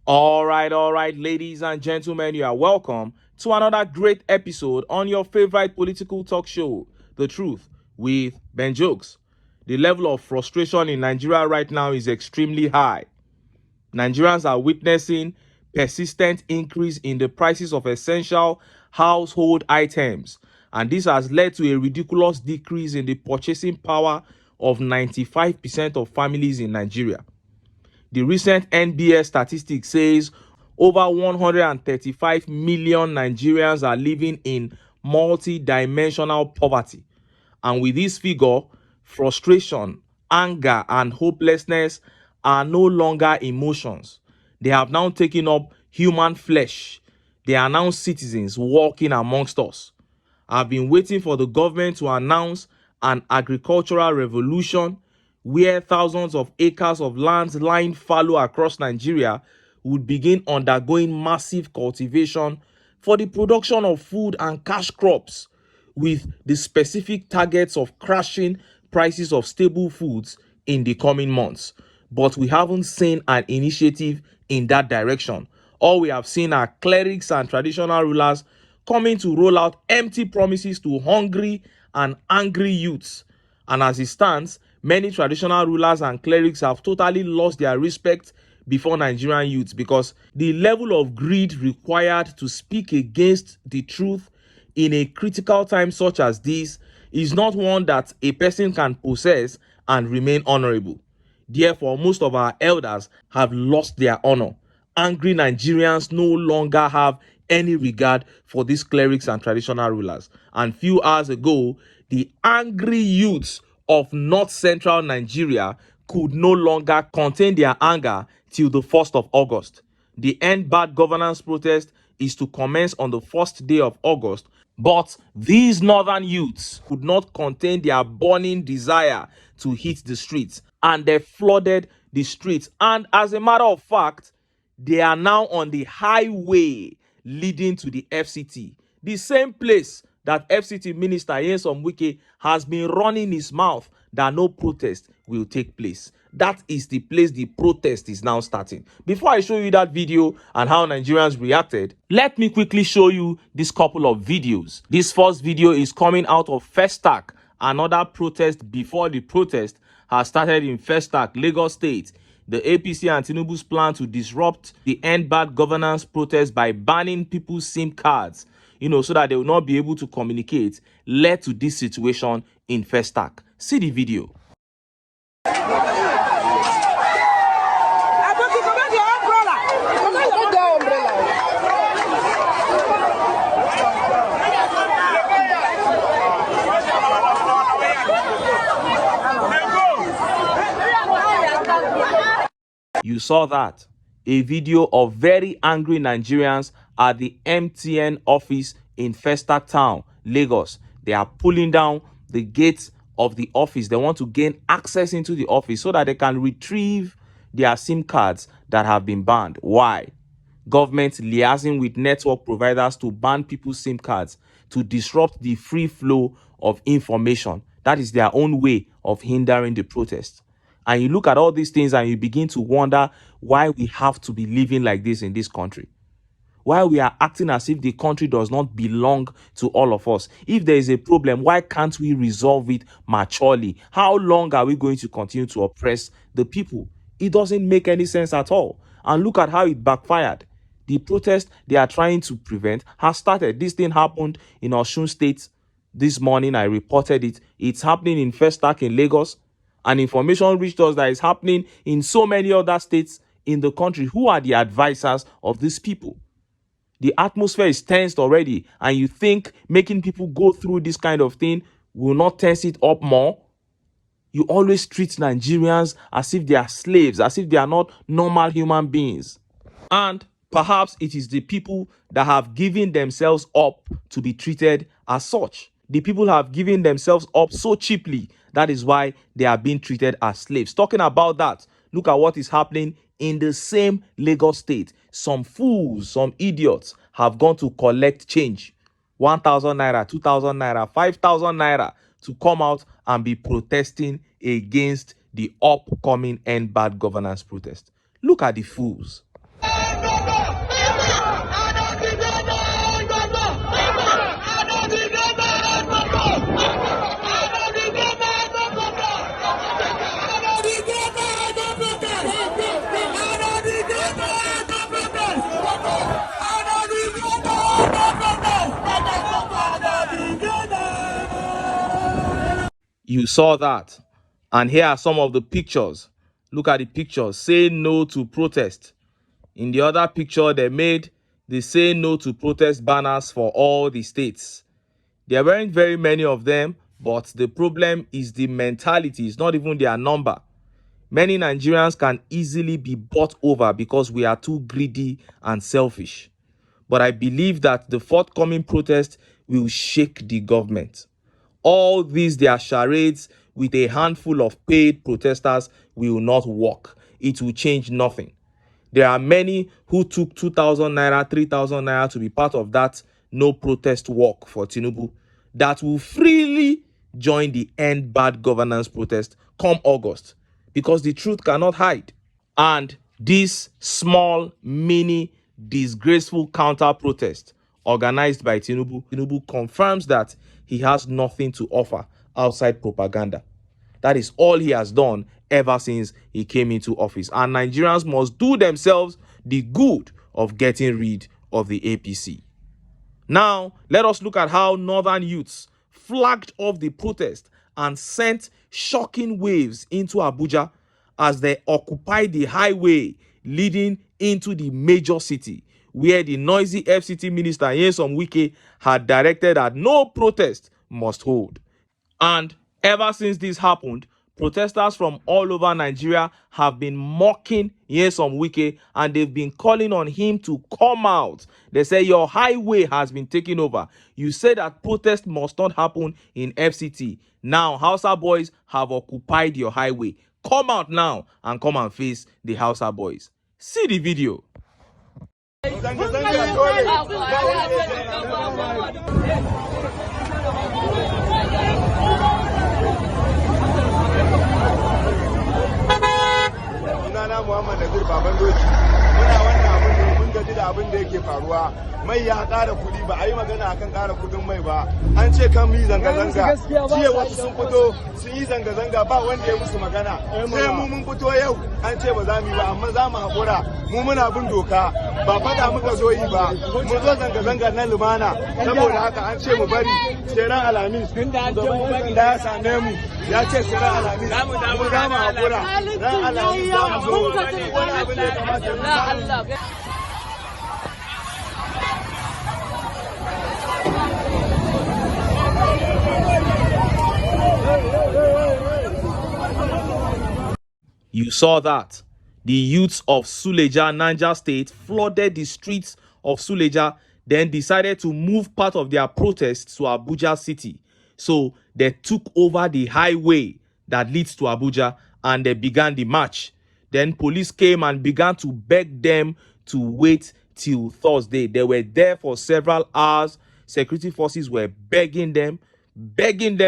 All right, ladies and gentlemen, you are welcome to another great episode on your favorite political talk show, The Truth with Ben Jokes. The level of frustration in Nigeria right now is extremely high. Nigerians are witnessing persistent increase in the prices of essential household items, and this has led to a ridiculous decrease in the purchasing power of 95% of families in Nigeria. The recent NBS statistic says over 135 million Nigerians are living in multi-dimensional poverty. And with this figure, frustration, anger, and hopelessness are no longer emotions. They have now taken up human flesh. They are now citizens walking amongst us. I've been waiting for the government to announce an agricultural revolution where thousands of acres of lands lying fallow across Nigeria would begin undergoing massive cultivation for the production of food and cash crops, with the specific targets of crashing prices of staple foods in the coming months. But we haven't seen an initiative in that direction. All we have seen are clerics and traditional rulers coming to roll out empty promises to hungry and angry youths. And as it stands, many traditional rulers and clerics have totally lost their respect before Nigerian youths, because the level of greed required to speak against the truth in a critical time such as this is not one that a person can possess and remain honorable. Therefore, most of our elders have lost their honor. Angry Nigerians no longer have any regard for these clerics and traditional rulers. And few hours ago, the angry youths of North Central Nigeria could no longer contain their anger till the 1st of August. The End Bad Governance protest is to commence on the first day of August, but these northern youths could not contain their burning desire to hit the streets, and they flooded the streets. And as a matter of fact, they are now on the highway leading to the FCT, the same place that FCT Minister Nyesom Wike has been running his mouth that no protest will take place. That is the place the protest is now starting. Before I show you that video and how Nigerians reacted, let me quickly show you this couple of videos. This first video is coming out of Festac, another protest before the protest has started in Festac, Lagos State. The APC and Tinubu's plan to disrupt the End Bad Governance protest by banning people's SIM cards, so that they will not be able to communicate, led to this situation in Festac. See the video. You saw that. A video of very angry Nigerians at the MTN office in Festac Town, Lagos. They are pulling down the gates of the office. They want to gain access into the office so that they can retrieve their SIM cards that have been banned. Why? Government liaising with network providers to ban people's SIM cards to disrupt the free flow of information. That is their own way of hindering the protest. And you look at all these things and you begin to wonder why we have to be living like this in this country. Why we are acting as if the country does not belong to all of us. If there is a problem, why can't we resolve it maturely? How long are we going to continue to oppress the people? It doesn't make any sense at all. And look at how it backfired. The protest they are trying to prevent has started. This thing happened in Osun State this morning. I reported it. It's happening in Festac in Lagos. And information reached us that is happening in so many other states in the country. Who are the advisors of these people? The atmosphere is tensed already, and you think making people go through this kind of thing will not tense it up more? You always treat Nigerians as if they are slaves, as if they are not normal human beings. And perhaps it is the people that have given themselves up to be treated as such. The people have given themselves up so cheaply. That is why they are being treated as slaves. Talking about that, look at what is happening in the same Lagos State. Some fools, some idiots have gone to collect change. 1,000 naira, 2,000 naira, 5,000 naira to come out and be protesting against the upcoming End Bad Governance protest. Look at the fools. You saw that. And here are some of the pictures. Look at the pictures. Say no to protest. In the other picture, they made the say no to protest banners for all the states. There weren't very many of them, but the problem is the mentality. It's not even their number. Many Nigerians can easily be bought over because we are too greedy and selfish. But I believe that the forthcoming protest will shake the government. All these their charades with a handful of paid protesters will not work. It will change nothing. There are many who took 2,000 naira, 3,000 naira to be part of that no protest walk for Tinubu that will freely join the End Bad Governance protest come August, because the truth cannot hide. And this small, mini, disgraceful counter-protest organized by Tinubu confirms that he has nothing to offer outside propaganda. That is all he has done ever since he came into office. And Nigerians must do themselves the good of getting rid of the APC. Now, let us look at how northern youths flagged off the protest and sent shocking waves into Abuja as they occupied the highway leading into the major city, where the noisy FCT minister Nyesom Wike had directed that no protest must hold. And ever since this happened, protesters from all over Nigeria have been mocking Nyesom Wike, and they've been calling on him to come out. They say your highway has been taken over. You say that protest must not happen in FCT. Now Hausa boys have occupied your highway. Come out now and come and face the Hausa boys. See the video. Abin da yake faruwa mai ya ƙara kuɗi ba a yi magana akan ƙara kuɗin mai ba, an ce kan mu yi zanga-zanga jiya wasu sun fito sun yi zanga-zanga ba wanda ya musu magana, sai mu mun fito yau an ce ba za mu yi ba, amma za mu haƙura, mu muna bin doka ba faɗa muka zo yi ba, mu zo zanga-zanga na lumana, saboda haka an ce mu bari sai ran Alhamis da ya same mu ya ce sai ran Alhamis mu za mu haƙura, ran Alhamis za mu zo wani abin da ya kamata mu. You saw that. The youths of Suleja, Niger State, flooded the streets of Suleja, then decided to move part of their protest to Abuja City. So they took over the highway that leads to Abuja and they began the march. Then police came and began to beg them to wait till Thursday. They were there for several hours. Security forces were begging them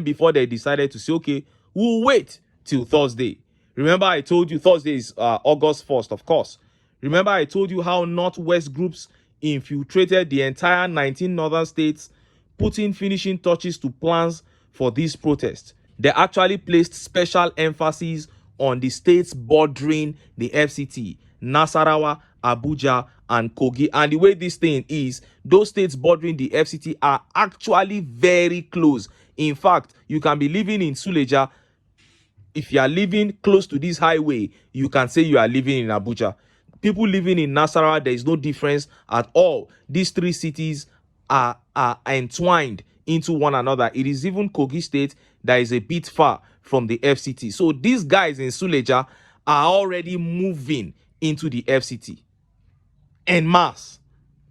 before they decided to say, okay, we'll wait till Thursday. Remember, I told you Thursday is August 1st, of course. Remember, I told you how Northwest groups infiltrated the entire 19 northern states, putting finishing touches to plans for this protest. They actually placed special emphasis on the states bordering the FCT, Nasarawa, Abuja, and Kogi. And the way this thing is, those states bordering the FCT are actually very close. In fact, you can be living in Suleja. If you are living close to this highway, you can say you are living in Abuja. People living in Nasarawa, there is no difference at all. These three cities are entwined into one another. It is even Kogi State that is a bit far from the FCT. So these guys in Suleja are already moving into the FCT en masse.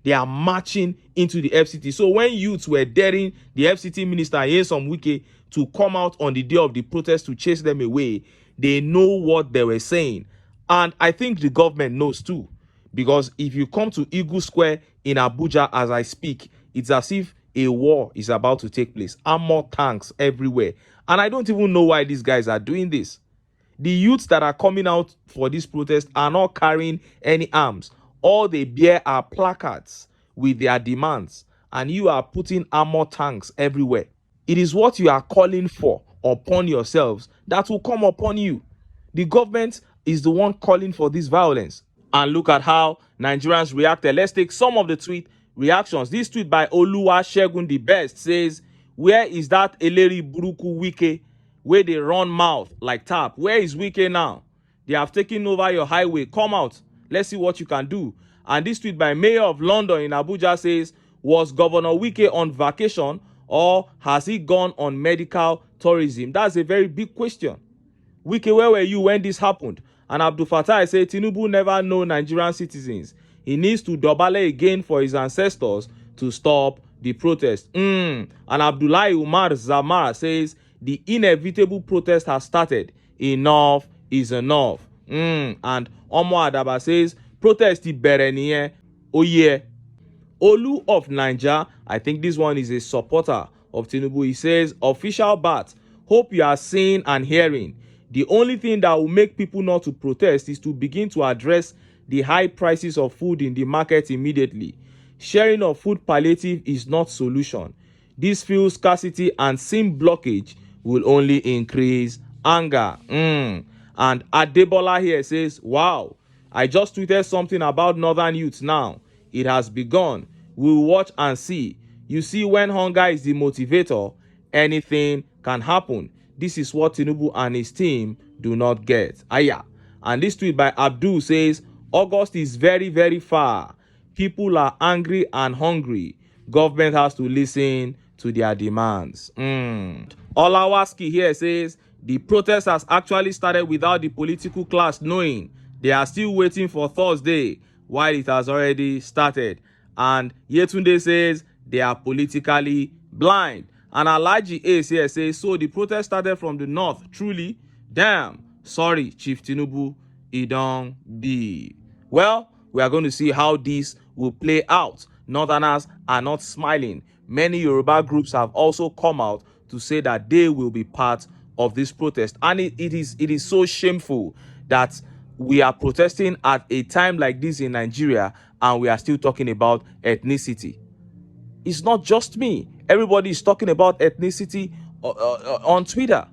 They are marching into the FCT. So when youths were daring the FCT minister Nyesom Wike to come out on the day of the protest to chase them away, they know what they were saying. And I think the government knows too. Because if you come to Eagle Square in Abuja as I speak, it's as if a war is about to take place. Armored tanks everywhere. And I don't even know why these guys are doing this. The youths that are coming out for this protest are not carrying any arms. All they bear are placards with their demands. And you are putting armored tanks everywhere. It is what you are calling for upon yourselves that will come upon you. The government is the one calling for this violence. And look at how Nigerians reacted. Let's take some of the tweet reactions. This tweet by Oluwa Shegun the Best says, where is that Eleri Buruku Wike? where they run mouth like tap. Where is Wike now? They have taken over your highway. Come out. Let's see what you can do. And this tweet by Mayor of London in Abuja says, was Governor Wike on vacation or has he gone on medical tourism? That's a very big question. Wike, where were you when this happened? And Abdul Fattah said, Tinubu never know Nigerian citizens. He needs to dobale again for his ancestors to stop the protest. And Abdullahi Umar Zamara says, the inevitable protest has started. Enough is enough. And Omo Adaba says, protest Bereniye. Oh yeah. Olu of Niger, I think this one is a supporter of Tinubu. He says, official bat, hope you are seeing and hearing. The only thing that will make people not to protest is to begin to address the high prices of food in the market immediately. Sharing of food palliative is not solution. This fuel scarcity and SIM blockage will only increase anger. And Adebola here says, wow, I just tweeted something about northern youth now. It has begun. We'll watch and see. You see, when hunger is the motivator, anything can happen. This is what Tinubu and his team do not get. Aya. And this tweet by Abdul says, August is very, very far. People are angry and hungry. Government has to listen to their demands. Olawaski here says, the protest has actually started without the political class knowing. They are still waiting for Thursday while it has already started. And Yetunde says, they are politically blind. And Alaji Ace here says, so the protest started from the north. Truly, damn. Sorry, Chief Tinubu, it don't be. Well, we are going to see how this will play out. Northerners are not smiling. Many Yoruba groups have also come out to say that they will be part of this protest. And it is so shameful that we are protesting at a time like this in Nigeria and we are still talking about ethnicity. It's not just me. Everybody is talking about ethnicity on Twitter.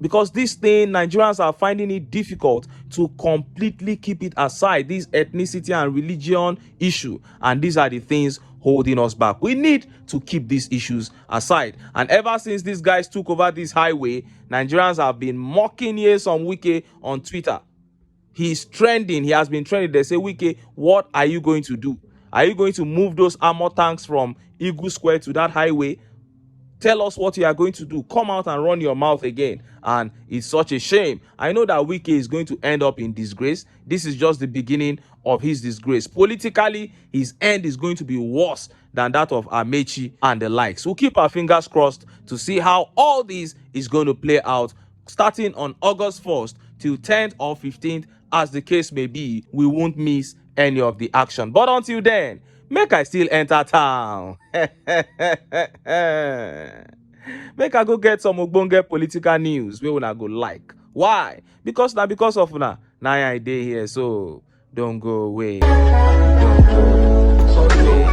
Because this thing, Nigerians are finding it difficult to completely keep it aside, this ethnicity and religion issue. And these are the things holding us back. We need to keep these issues aside. And ever since these guys took over this highway, Nigerians have been mocking Nyesom Wike on Twitter. He's trending. He has been trending. They say, Wike, what are you going to do? Are you going to move those armor tanks from Eagle Square to that highway? Tell us what you are going to do. Come out and run your mouth again. And it's such a shame. I know that Wike is going to end up in disgrace. This is just the beginning of his disgrace. Politically, his end is going to be worse than that of Amechi and the likes. We'll keep our fingers crossed to see how all this is going to play out starting on August 1st till 10th or 15th, as the case may be. We won't miss any of the action. But until then, make I still enter town. Make I go get some ogbonge political news wey una go like. Why? Because now because of una I dey here, so don't go away. Don't go away.